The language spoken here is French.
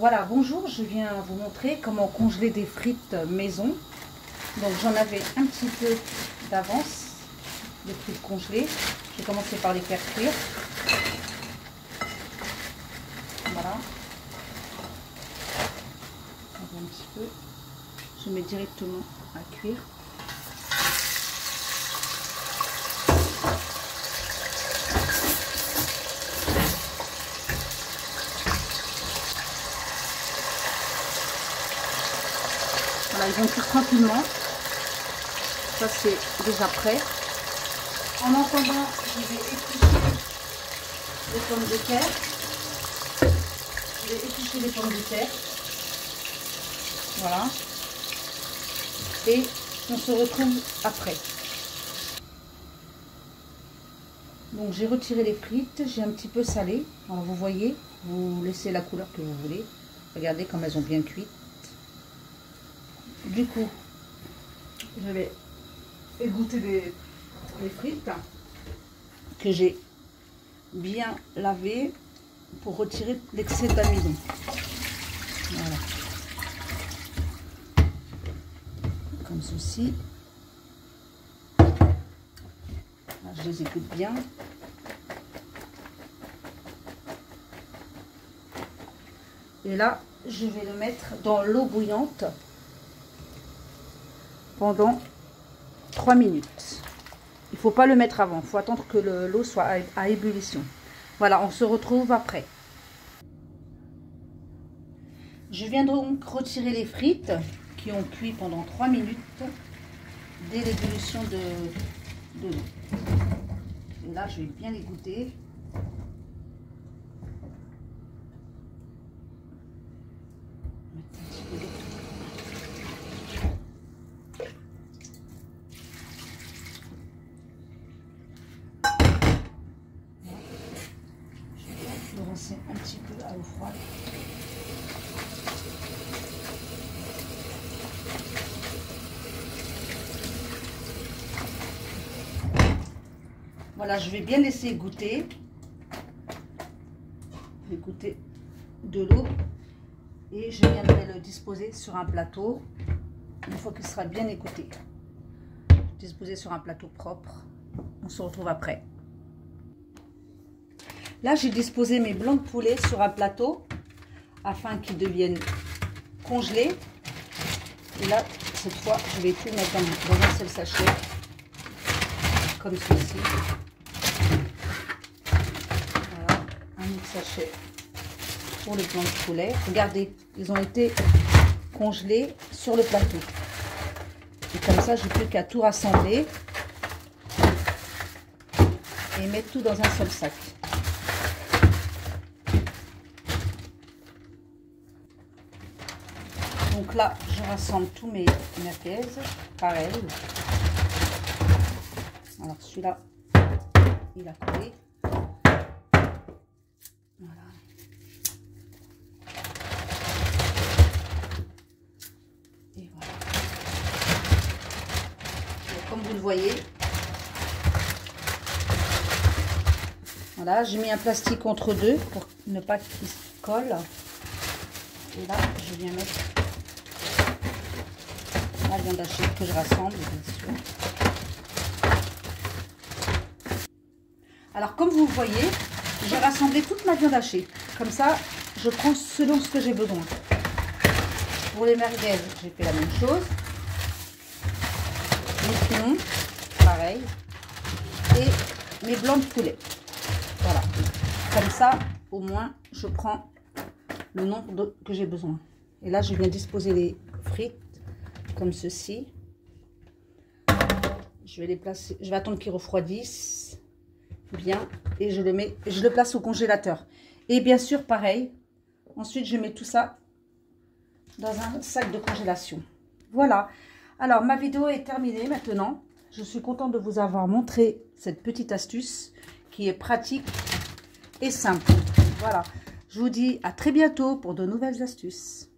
Voilà, bonjour, je viens vous montrer comment congeler des frites maison. Donc j'en avais un petit peu d'avance, des frites congelées. Je vais commencer par les faire cuire. Voilà. Un petit peu. Je mets directement à cuire. Voilà, ils vont cuire tranquillement. Ça c'est déjà prêt. En attendant, je vais éplucher les pommes de terre. Je vais éplucher les pommes de terre. Voilà. Et on se retrouve après. Donc j'ai retiré les frites, j'ai un petit peu salé. Alors vous voyez, vous laissez la couleur que vous voulez. Regardez comme elles ont bien cuit. Du coup, je vais égoutter les frites que j'ai bien lavées pour retirer l'excès d'amidon. Voilà. Comme ceci. Là, je les égoutte bien. Et là, je vais le mettre dans l'eau bouillante pendant 3 minutes. Il ne faut pas le mettre avant, il faut attendre que l'eau soit à ébullition. Voilà, on se retrouve après. Je viens donc retirer les frites qui ont cuit pendant 3 minutes dès l'ébullition de l'eau. Et là, je vais bien les goûter. Rincer un petit peu à l'eau froide. Voilà, je vais bien laisser goûter. Je vais goûter de l'eau et je viendrai le disposer sur un plateau une fois qu'il sera bien égoutté. Disposer sur un plateau propre. On se retrouve après. Là, j'ai disposé mes blancs de poulet sur un plateau afin qu'ils deviennent congelés. Et là, cette fois, je vais tout mettre dans un seul sachet, comme ceci. Voilà, un autre sachet pour les blancs de poulet. Regardez, ils ont été congelés sur le plateau. Et comme ça, je n'ai plus qu'à tout rassembler et mettre tout dans un seul sac. Donc là, je rassemble tous mes merguez, pareil. Alors celui-là, il a collé. Voilà. Et voilà. Et comme vous le voyez, voilà, j'ai mis un plastique entre deux pour ne pas qu'il se colle. Et là, je viens mettre la viande hachée que je rassemble, bien sûr. Alors, comme vous voyez, j'ai rassemblé toute ma viande hachée. Comme ça, je prends selon ce que j'ai besoin. Pour les merguez, j'ai fait la même chose. Les pignons, pareil. Et mes blancs de poulet. Voilà. Comme ça, au moins, je prends le nombre que j'ai besoin. Et là, je viens disposer les frites comme ceci. Je vais les placer, je vais attendre qu'ils refroidissent bien et je le place au congélateur. Et bien sûr, pareil, ensuite je mets tout ça dans un sac de congélation. Voilà. Alors, ma vidéo est terminée maintenant. Je suis contente de vous avoir montré cette petite astuce qui est pratique et simple. Voilà. Je vous dis à très bientôt pour de nouvelles astuces.